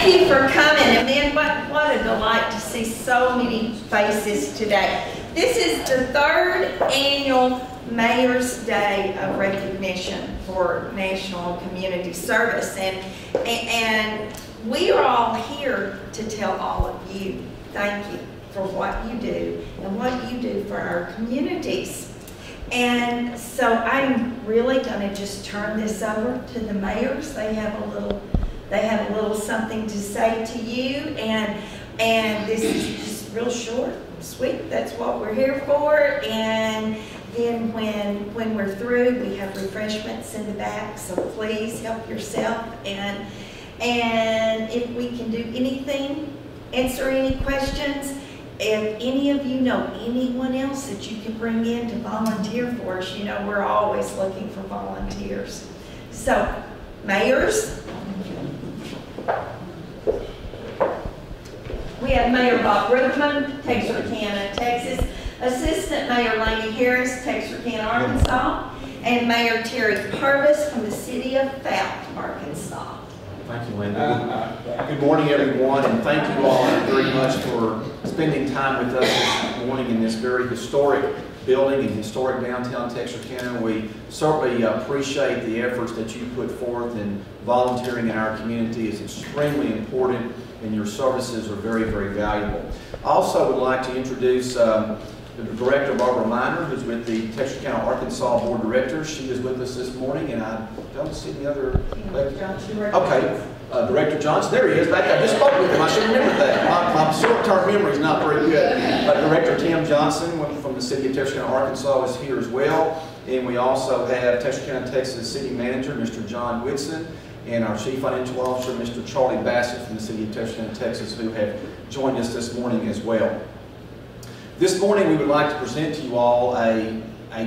thank you for coming. And man, what a delight to see so many faces today. This is the 3rd annual Mayor's Day of Recognition for National Community Service. And we are all here to tell all of you thank you for what you do and what you do for our communities. And so I'm really going to just turn this over to the mayors. They have a little something to say to you, and this is just real short and sweet. That's what we're here for. And then when we're through, we have refreshments in the back, so please help yourself. And if we can do anything, answer any questions. If any of you know anyone else that you can bring in to volunteer for us, you know we're always looking for volunteers. So, mayors, we have Mayor Bob Ruckman, Texarkana, Texas, Assistant Mayor Laney Harris, Texarkana, Arkansas, and Mayor Terry Purvis from the city of Fountain, Arkansas. Thank you, Linda. Good morning, everyone, and thank you all very much for spending time with us this morning in this very historic building in historic downtown Texarkana. We certainly appreciate the efforts that you put forth in volunteering in our community. It's extremely important, and your services are very, very valuable. I also would like to introduce the Director, Barbara Miner, who's with the Texarkana, Arkansas Board of Directors. She is with us this morning, and I don't see the other. Okay, Director Johnson, there he is. Back, I just spoke with him. I should remember that. My short-term memory is not very good. Director Tim Johnson from the city of Texarkana, Arkansas, is here as well. And we also have Texarkana, Texas City Manager, Mr. John Whitson, and our Chief Financial Officer, Mr. Charlie Bassett from the city of Texarkana, Texas, who have joined us this morning as well. This morning we would like to present to you all a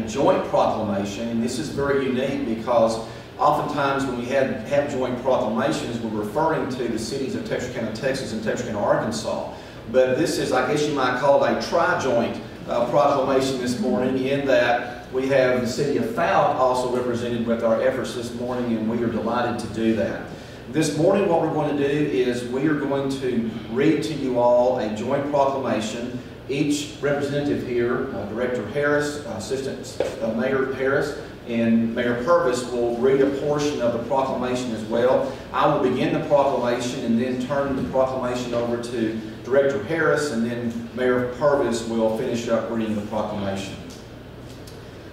joint proclamation, and this is very unique because oftentimes when we have joint proclamations, we're referring to the cities of Texarkana, Texas and Texarkana, Arkansas. But this is, I guess you might call it a tri-joint proclamation this morning, in that we have the city of Fountain also represented with our efforts this morning, and we are delighted to do that. This morning what we're going to do is we are going to read to you all a joint proclamation. Each representative here, Director Harris, Assistant Mayor Harris, and Mayor Purvis will read a portion of the proclamation as well. I will begin the proclamation and then turn the proclamation over to Director Harris, and then Mayor Purvis will finish up reading the proclamation.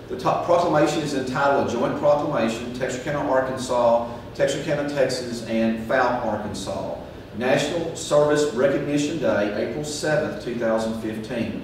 The proclamation is entitled A Joint Proclamation, Texarkana, Arkansas, Texarkana, Texas, and Fountain, Arkansas. National Service Recognition Day, April 7th, 2015.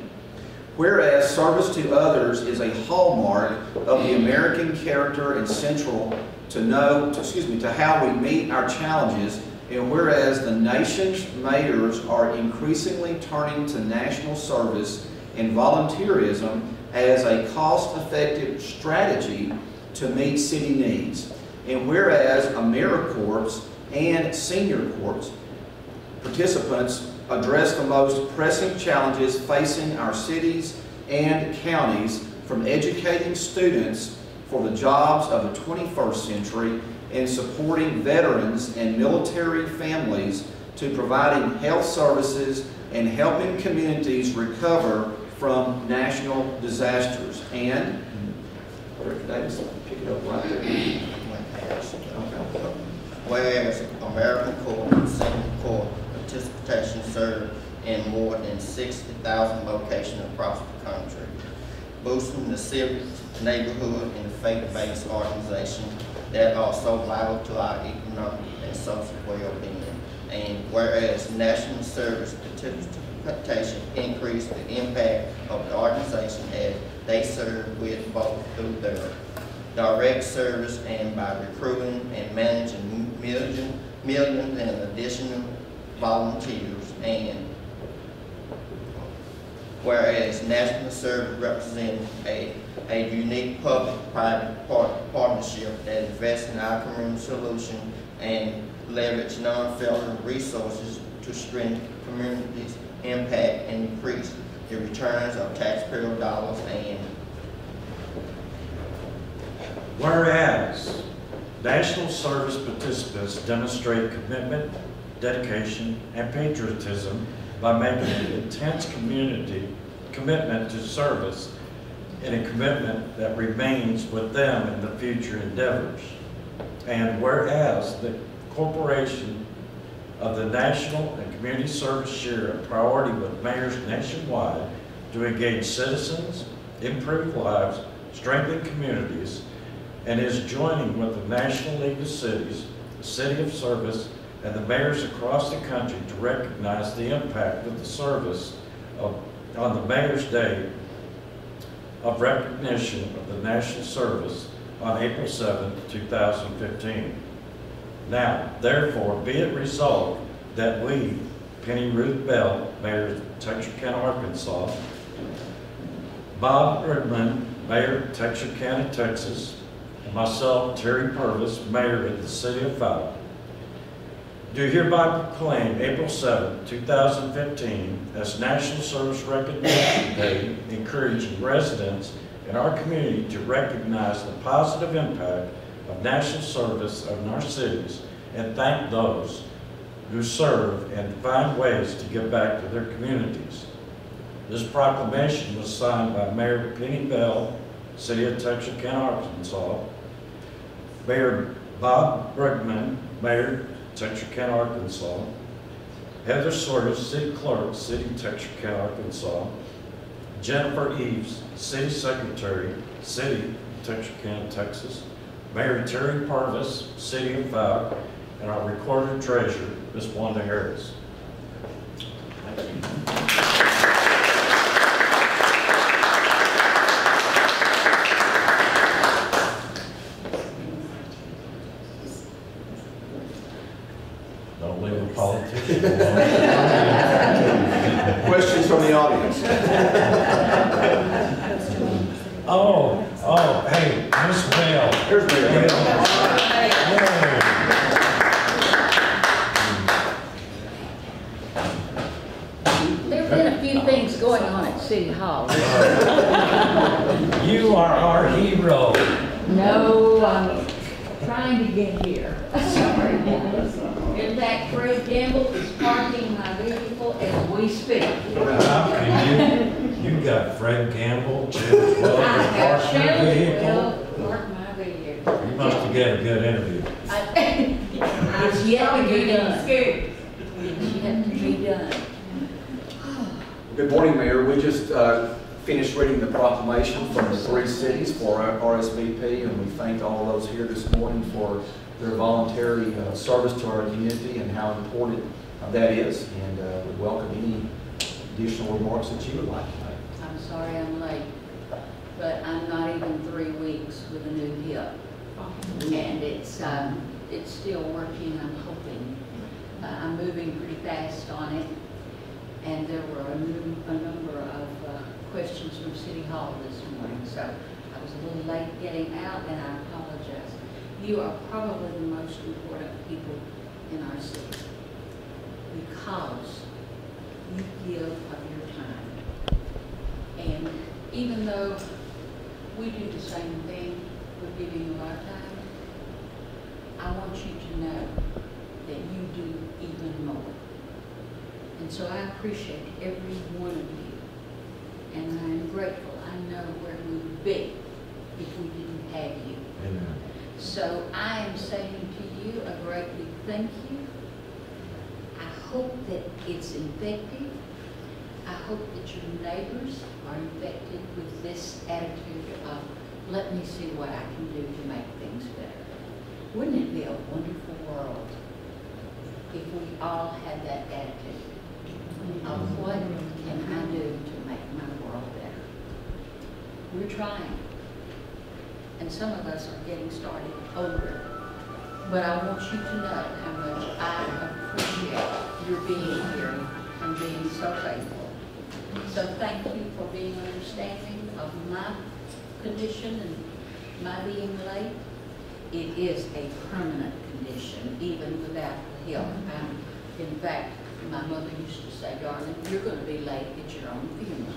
Whereas service to others is a hallmark of the American character and central to how we meet our challenges, and whereas the nation's mayors are increasingly turning to national service and volunteerism as a cost-effective strategy to meet city needs, and whereas AmeriCorps and Senior Corps participants address the most pressing challenges facing our cities and counties, from educating students for the jobs of the 21st century and supporting veterans and military families to providing health services and helping communities recover from national disasters. And, Director Davis, pick it up right there. Whereas AmeriCorps and Senior Corps participation served in more than 60,000 locations across the country, boosting the civic, neighborhood, and faith-based organizations that are so vital to our economic and social well-being. And whereas national service participation increased the impact of the organization as they serve with both through their direct service and by recruiting and managing millions in additional volunteers. And whereas national service represents a unique public-private partnership that invests in our community solution and leverage non-federal resources to strengthen communities' impact and increase the returns of taxpayer dollars. And whereas national service participants demonstrate commitment dedication, and patriotism by making an intense commitment to service and a commitment that remains with them in the future endeavors. And whereas the corporation of the national and community service share a priority with mayors nationwide to engage citizens, improve lives, strengthen communities, and is joining with the National League of Cities, the City of Service, and the mayors across the country to recognize the impact of the service on the Mayor's Day of recognition of the national service on April 7, 2015. Now, therefore, be it resolved that we, Penny Ruth Bell, Mayor of Texarkana, Arkansas, Bob Erdman, Mayor of Texarkana, Texas, and myself, Terry Purvis, Mayor of the City of Fowler, do hereby proclaim April 7, 2015 as National Service Recognition Day, encouraging residents in our community to recognize the positive impact of national service in our cities and thank those who serve and find ways to give back to their communities. This proclamation was signed by Mayor Penny Bell, City of Texarkana, Arkansas, Mayor Bob Bergman, Mayor Texarkana, Arkansas, Heather Sortis, City Clerk, City of Texarkana, Arkansas, Jennifer Eves, City Secretary, City of Texarkana, Texas, Mayor Terry Purvis, City of Fowler, and our Recorder Treasurer, Ms. Wanda Harris. Thank you. Don't leave a politician alone. Questions from the audience? Hey, Miss Bell. Here's Mayor Bell. There have been a few things going on at City Hall. You are our hero. No, I'm trying to get here. Sorry. In fact, Fred Gamble is parking my vehicle as we speak. How can you got Fred Gamble, Jim Wells, I have park your Shelley vehicle. park my vehicle. You must have got a good interview. It's yet to be done. It's yet to be done. Good morning, Mayor. We just finished reading the proclamation from the 3 cities for our RSVP, and we thank all those here this morning for their voluntary service to our community and how important that is. And we welcome any additional remarks that you would like to make. I'm sorry I'm late, but I'm not even 3 weeks with a new hip. And it's still working, I'm hoping. I'm moving pretty fast on it. And there were a number of questions from City Hall this morning, so I was a little late getting out, and I apologize. You are probably the most important people in our city because you give of your time. And even though we do the same thing, we're giving you our time, I want you to know that you do even more. And so I appreciate every one of you. And I am grateful. I know where we would be if we didn't have you. Amen. So I am saying to you a great big thank you. I hope that it's effective. I hope that your neighbors are infected with this attitude of, let me see what I can do to make things better. Wouldn't it be a wonderful world if we all had that attitude of what can I do to make my world better? We're trying. And some of us are getting started older. But I want you to know how much I appreciate your being here and being so faithful. So thank you for being understanding of my condition and my being late. It is a permanent condition, even without the help. In fact, my mother used to say, darling, you're going to be late at your own funeral.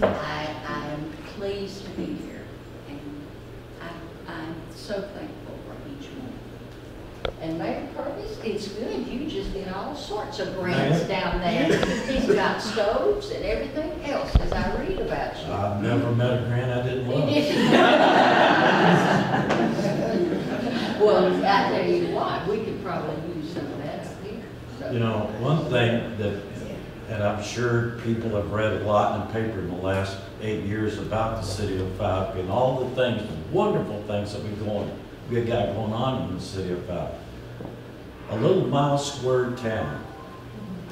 I am pleased to be here, and I'm so thankful for each one. And Mayor Purvis, it's good, you just get all sorts of grants down there. He's got stoves and everything else, as I read about you. I've never met a grant I didn't love. Well, I tell you what, we could probably use some of that up here. So- You know, one thing that, and I'm sure people have read a lot in the paper in the last 8 years about the city of Falcon and all the things, the wonderful things that we got going on in the city of Falcon. A little mile square town,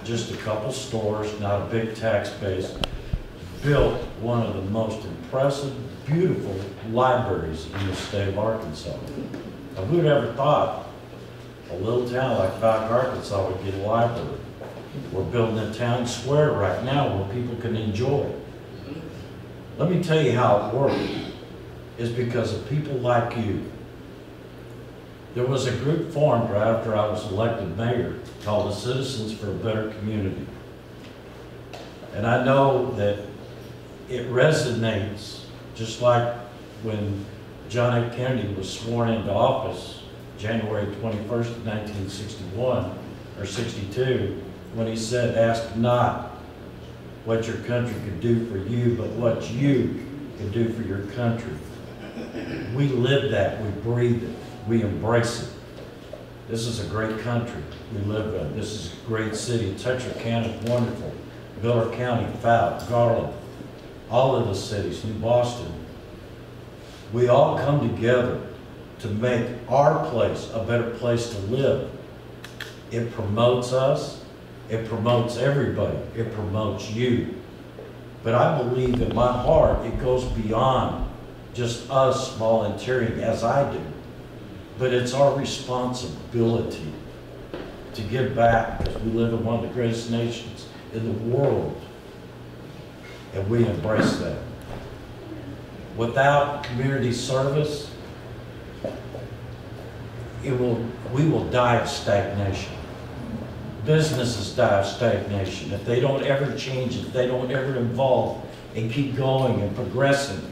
just a couple stores, not a big tax base, built one of the most impressive, beautiful libraries in the state of Arkansas. Now, who'd ever thought a little town like Falcon, Arkansas would get a library? We're building a town square right now where people can enjoy it. Let me tell you how it worked. It's because of people like you. There was a group formed right after I was elected mayor called the Citizens for a Better Community. And I know that it resonates just like when John F. Kennedy was sworn into office January 21st of 1961 or 62, when he said, "Ask not what your country could do for you, but what you can do for your country." We live that, we breathe it, we embrace it. This is a great country we live in. This is a great city. Texarkana is wonderful. Miller County, Falcon, Garland, all of the cities, New Boston. We all come together to make our place a better place to live. It promotes us. It promotes everybody. It promotes you. But I believe in my heart it goes beyond just us volunteering as I do. But it's our responsibility to give back because we live in one of the greatest nations in the world. And we embrace that. Without community service, we will die of stagnation. Businesses die of stagnation. If they don't ever change, if they don't ever evolve and keep going and progressing,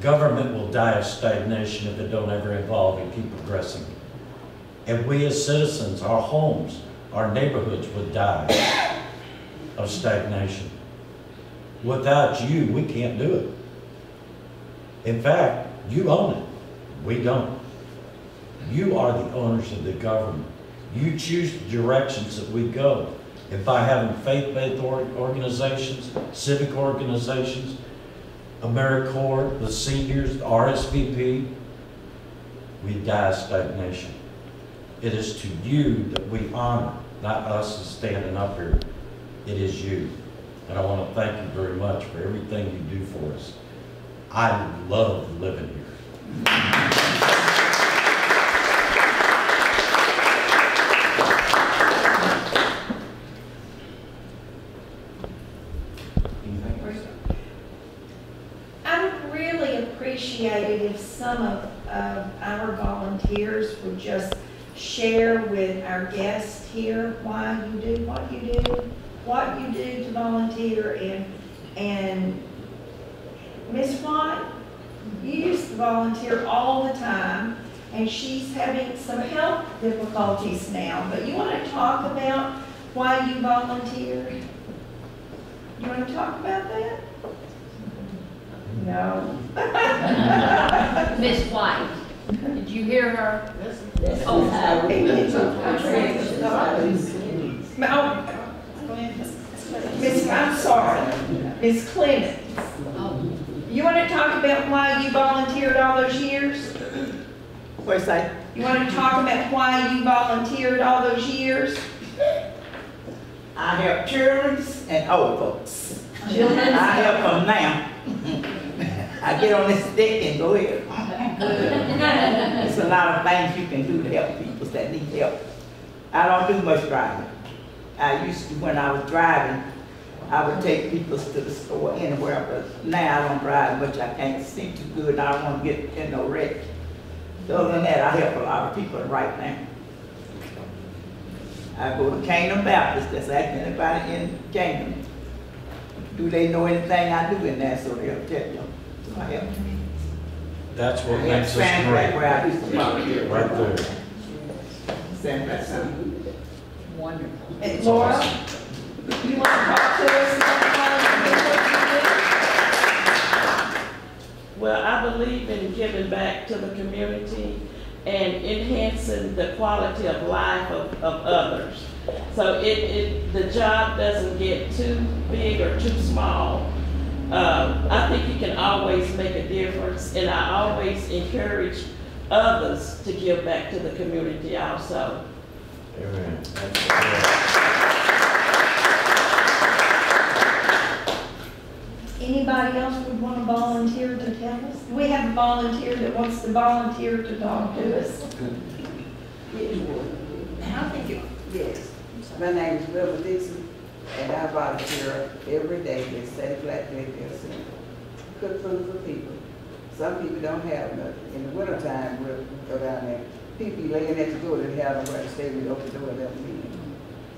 government will die of stagnation if it don't ever evolve and keep progressing. And we as citizens, our homes, our neighborhoods would die of stagnation. Without you, we can't do it. In fact, you own it. We don't. You are the owners of the government. You choose the directions that we go. And by having faith-based organizations, civic organizations, AmeriCorps, the seniors, the RSVP, we die of stagnation. It is to you that we honor, not us standing up here. It is you. And I want to thank you very much for everything you do for us. I love living here. Appreciate it if some of our volunteers would just share with our guests here why you do what you do, to volunteer, and Miss White, you used to volunteer all the time, and she's having some health difficulties now. But you want to talk about why you volunteer? You want to talk about that? No. Miss White, did you hear her? I'm sorry, Miss Clemens. You want to talk about why you volunteered all those years? What's that? You want to talk about why you volunteered all those years? I help children and old folks. Children? I help them now. I get on this stick and go here. There's a lot of things you can do to help people that need help. I don't do much driving. I used to, when I was driving, I would take people to the store anywhere, but now I don't drive much. I can't see too good, and I don't want to get in no wreck. So other than that, I help a lot of people right now. I go to Kingdom Baptist, that's asking anybody in Kingdom. Do they know anything I do in there, so they'll tell you. So I help them. That's what I makes us expand great. where I used to volunteer. Right there. Same person. Wonderful. And Laura, you want to talk to us about Well, I believe in giving back to the community and enhancing the quality of life of others. So the job doesn't get too big or too small. I think you can always make a difference, and I always encourage others to give back to the community also. Amen. Anybody else would want to volunteer to tell us? We have a volunteer that wants to volunteer to talk to us. I think it, yes. My name is Wilma Dixon, and I volunteer every day at St. Black Daycare Center. Cook food for people. Some people don't have nothing. In the wintertime, we'll go down there. People laying at the door that have nowhere to stay, we open the door and let them in.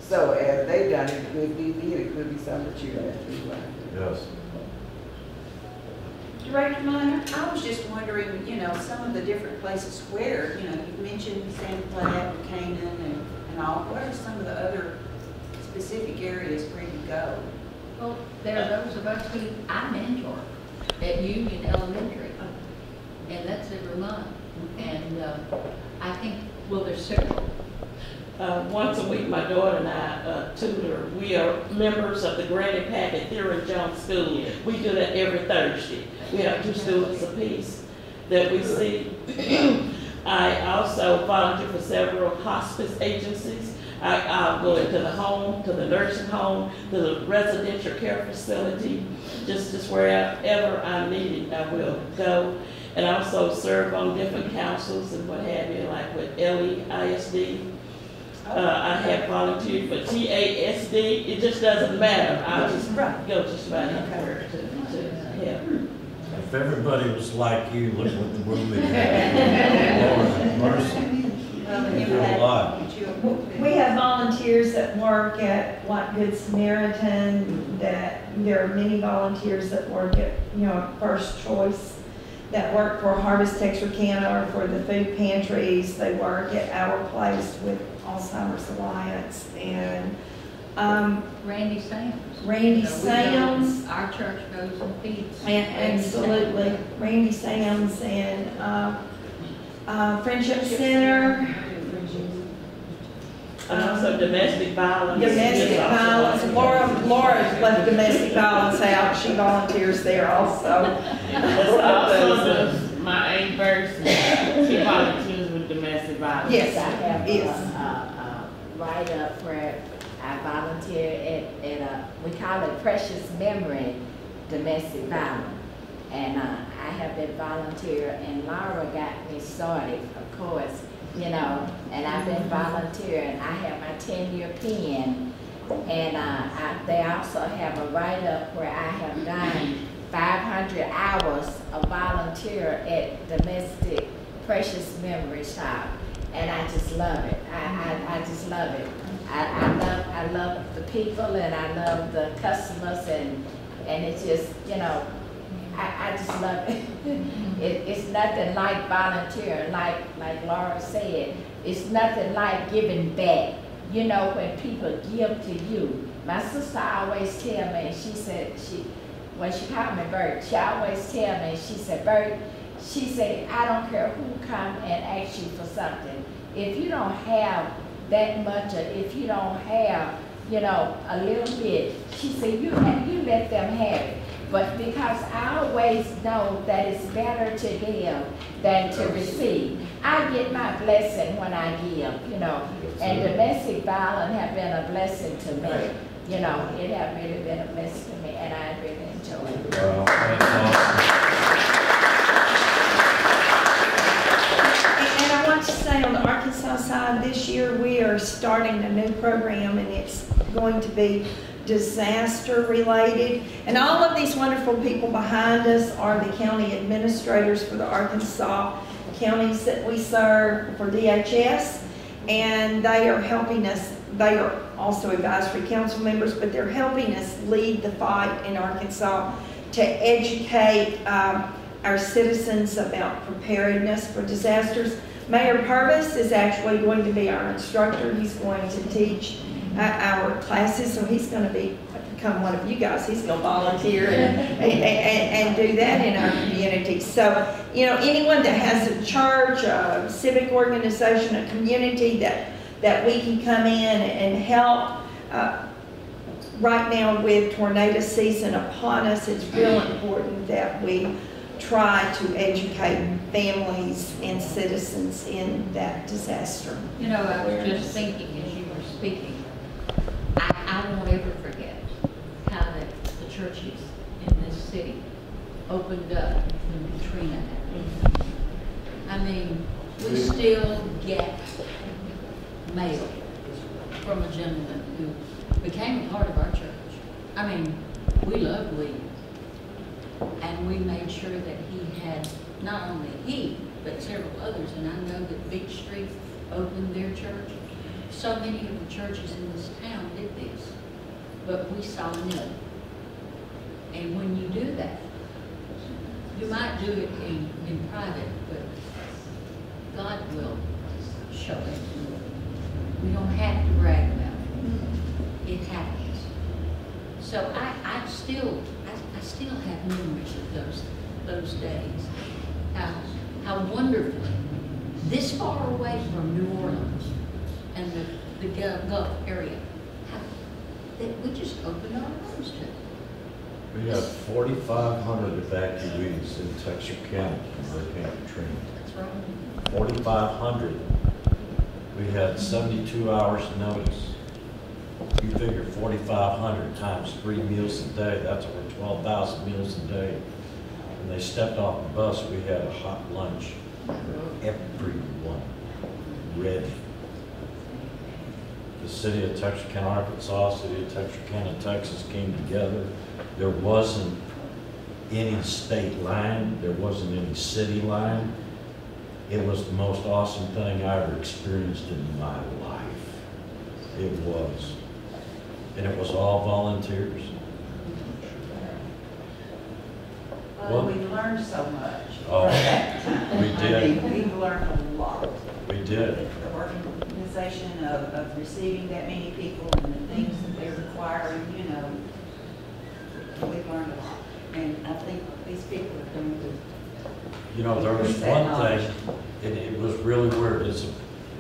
So as they done it, it could be me, it could be some of the children. Yes. Director Minor? I was just wondering, some of the different places where, you mentioned Sand Flat and Canaan and all. What are some of the other specific areas where you go? Well, there are those of us who I mentor at Union Elementary, and that's every month. And I think, well, there's several. Once a week, my daughter and I tutor. We are members of the Granny Packet Theron Jones School. We do that every Thursday. We have 2 students apiece that we see. I also volunteer for several hospice agencies. I'll go into the home, to the nursing home, to the residential care facility, just wherever I'm needed, I will go. And I also serve on different councils and what have you, like with LEISD. I have volunteered for TASD. It just doesn't matter. I'll just go just about anywhere to help. If everybody was like you, look what the world is. Lord have mercy. We do a lot. We have volunteers that work at like Good Samaritan, that there are many volunteers that work at, First Choice, that work for Harvest Texarkana or for the food pantries. They work at Our Place with Alzheimer's Alliance, and Randy Sams. Randy Sams. Our church goes and feeds. Absolutely. Randy Sams and Friendship Center. And also domestic violence. Domestic violence. Laura's left domestic violence out. She volunteers there also. Also, my Aunt Bercy, she volunteers with domestic violence. Yes, I have yes. a write-up where I volunteer at we call it Precious Memory Domestic Violence. And I have been volunteer, and Laura got me started, of course, and I've been volunteering. I have my 10-year pen, and they also have a write-up where I have done 500 hours of volunteer at domestic Precious Memory Shop, and I just love it. I just love it. I love the people, and I love the customers, and it's just, I just love it. It's nothing like volunteering, like Laura said. It's nothing like giving back. When people give to you. My sister always tell me, and she said, when she called me Bert, she always tell me, she said, Bert, she said, I don't care who come and ask you for something. If you don't have that much, or if you don't have, a little bit, she said, you let them have it. But because I always know that it's better to give than to receive. I get my blessing when I give, and domestic violence have been a blessing to me. It have really been a blessing to me, and I really enjoy it. Well, that's awesome. And I want to say on the Arkansas side, this year we are starting a new program, and it's going to be disaster related. And all of these wonderful people behind us are the county administrators for the Arkansas counties that we serve for DHS. And they are helping us. They are also advisory council members, but they're helping us lead the fight in Arkansas to educate our citizens about preparedness for disasters. Mayor Purvis is actually going to be our instructor. He's going to teach our classes, so he's going to become one of you guys. He's going to volunteer and do that in our community. So, you know, anyone that has a church, a civic organization, a community that we can come in and help. Right now with tornado season upon us, it's real important that we try to educate families and citizens in that disaster. You know, I was just thinking as you were speaking, I won't ever forget how the churches in this city opened up when Katrina happened. I mean, we still get mail from a gentleman who became a part of our church. I mean, we love William. And we made sure that he had, not only he, but several others, and I know that Beach Street opened their church. So many of the churches in this town did this, but we saw none. And when you do that, you might do it in private, but God will show it. We don't have to brag about it. It happens. So I still have memories of those days. How wonderfully, this far away from New Orleans and the Gulf area, that we just opened our arms to it. We have 4,500 evacuees in Texarkana from Hurricane Katrina. That's right. 4,500. We had 72 hours notice. You figure 4,500 times 3 meals a day, that's over 12,000 meals a day. When they stepped off the bus, we had a hot lunch for everyone ready. The city of Texarkana, Arkansas, city of Texarkana, Texas came together. There wasn't any state line, there wasn't any city line. It was the most awesome thing I ever experienced in my life. It was. And it was all volunteers. Well, we learned so much. Oh, from that time. we did. I mean, we learned a lot. We did. The organization of receiving that many people and the things that they're requiring, you know, we've learned a lot. And I think these people are going to. You know, there was one thing, and it was really weird.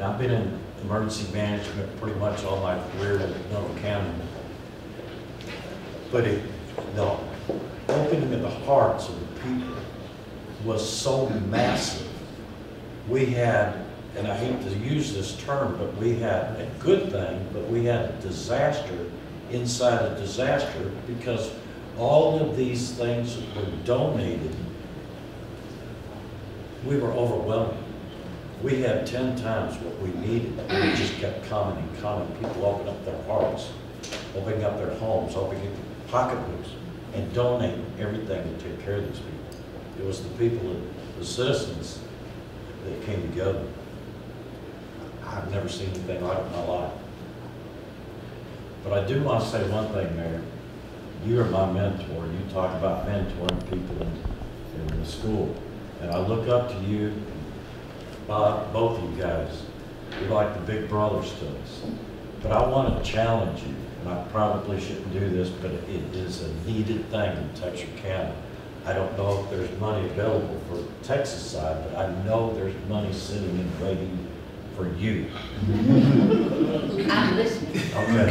I've been in emergency management pretty much all my career in Noble County. But the opening of the hearts of the people was so massive. We had, and I hate to use this term, but we had a good thing, but we had a disaster inside a disaster because all of these things that were donated, we were overwhelmed. We had 10 times what we needed, and it just kept coming and coming. People opened up their hearts, opening up their homes, opening up pocketbooks, and donating everything to take care of these people. It was the people, the citizens, that came together. I've never seen anything like it in my life. But I do want to say one thing, Mayor. You are my mentor. You talk about mentoring people in the school. And I look up to you, Bob, both of you guys. You're like the big brothers to us. But I want to challenge you, and I probably shouldn't do this, but it is a needed thing in Texarkana. I don't know if there's money available for the Texas side, but I know there's money sitting and waiting for you. I'm listening. Okay.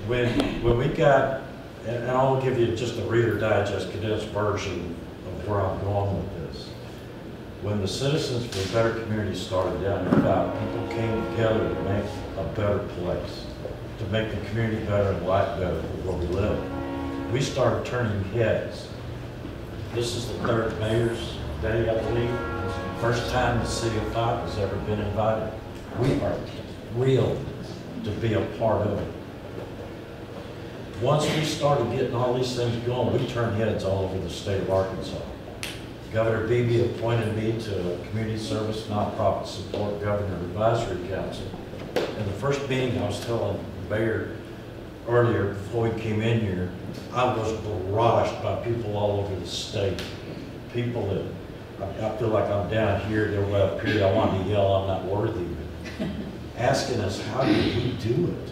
When we got, and I'll give you just a Reader Digest condensed version of where I'm going with this. When the Citizens for a Better Community started down in Fountain, people came together to make a better place, to make the community better and life better where we live. We started turning heads. This is the third Mayor's Day, I believe. It's the first time the city of Fountain has ever been invited. We are thrilled to be a part of it. Once we started getting all these things going, we turned heads all over the state of Arkansas. Governor Beebe appointed me to a Community Service Nonprofit Support Governor Advisory Council. In the first meeting, I was telling the mayor earlier before we came in here, I was barraged by people all over the state. People that I feel like I'm down here, they're way up here, I want to yell, I'm not worthy. Asking us, how did he do it?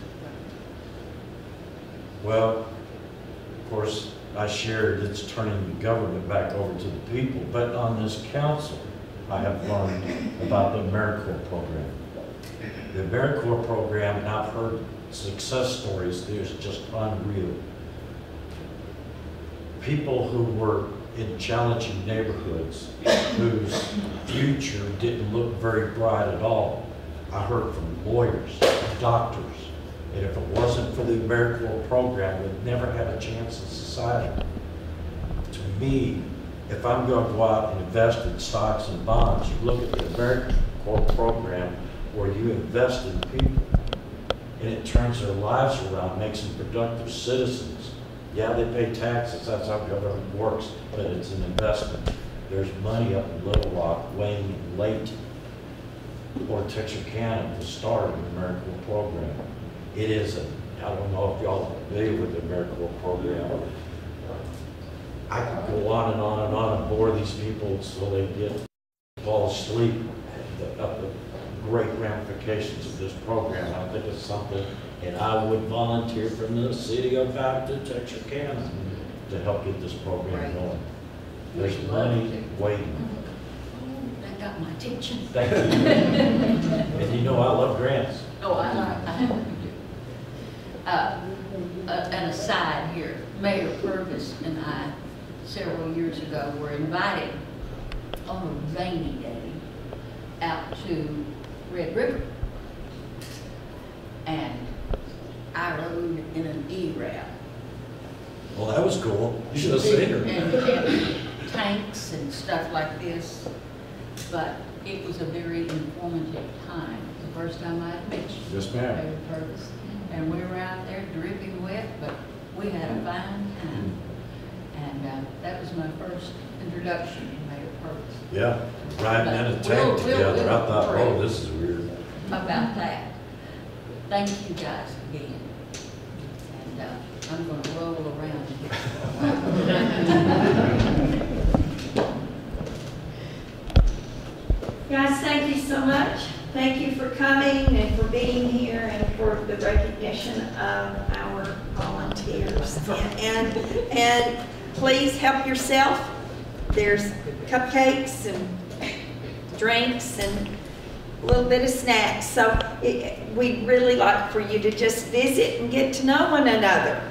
Well, of course, I shared it's turning the government back over to the people, but on this council, I have learned about the AmeriCorps program. The AmeriCorps program, and I've heard success stories, there's just unreal. People who were in challenging neighborhoods, whose future didn't look very bright at all. I heard from lawyers, doctors, and if it wasn't for the AmeriCorps program, we'd never have a chance in society. To me, if I'm going to go out and invest in stocks and bonds, you look at the AmeriCorps program where you invest in people, and it turns their lives around, makes them productive citizens. Yeah, they pay taxes, that's how government works, but it's an investment. There's money up in Little Rock, Wayne, and Lake, or Texarkana to start an AmeriCorps program. It is I don't know if y'all are familiar with the AmeriCorps program. I could go on and on and on and bore these people so they fall asleep at the great ramifications of this program. I think it's something, and I would volunteer from the city of Texarkana to help get this program going. There's money waiting. That got my attention. Thank you. And you know I love grants. Oh, I an aside here, Mayor Purvis and I, several years ago, were invited on a rainy day out to Red River. And I rode in an E-Route. Well, that was cool. You should have seen her. And tanks and stuff like this. But it was a very informative time. The first time I had met you. Yes, ma'am. Mayor Purvis. And we were out there dripping wet, but we had a fine time. And that was my first introduction to Mayor Purvis. Yeah, riding in a tank together. I thought, oh, this is weird. About that. Thank you guys again. And I'm going to roll around here. Guys, thank you so much. Thank you for coming and for being here and for the recognition of our volunteers. And please help yourself. There's cupcakes and drinks and a little bit of snacks. So we'd really like for you to just visit and get to know one another.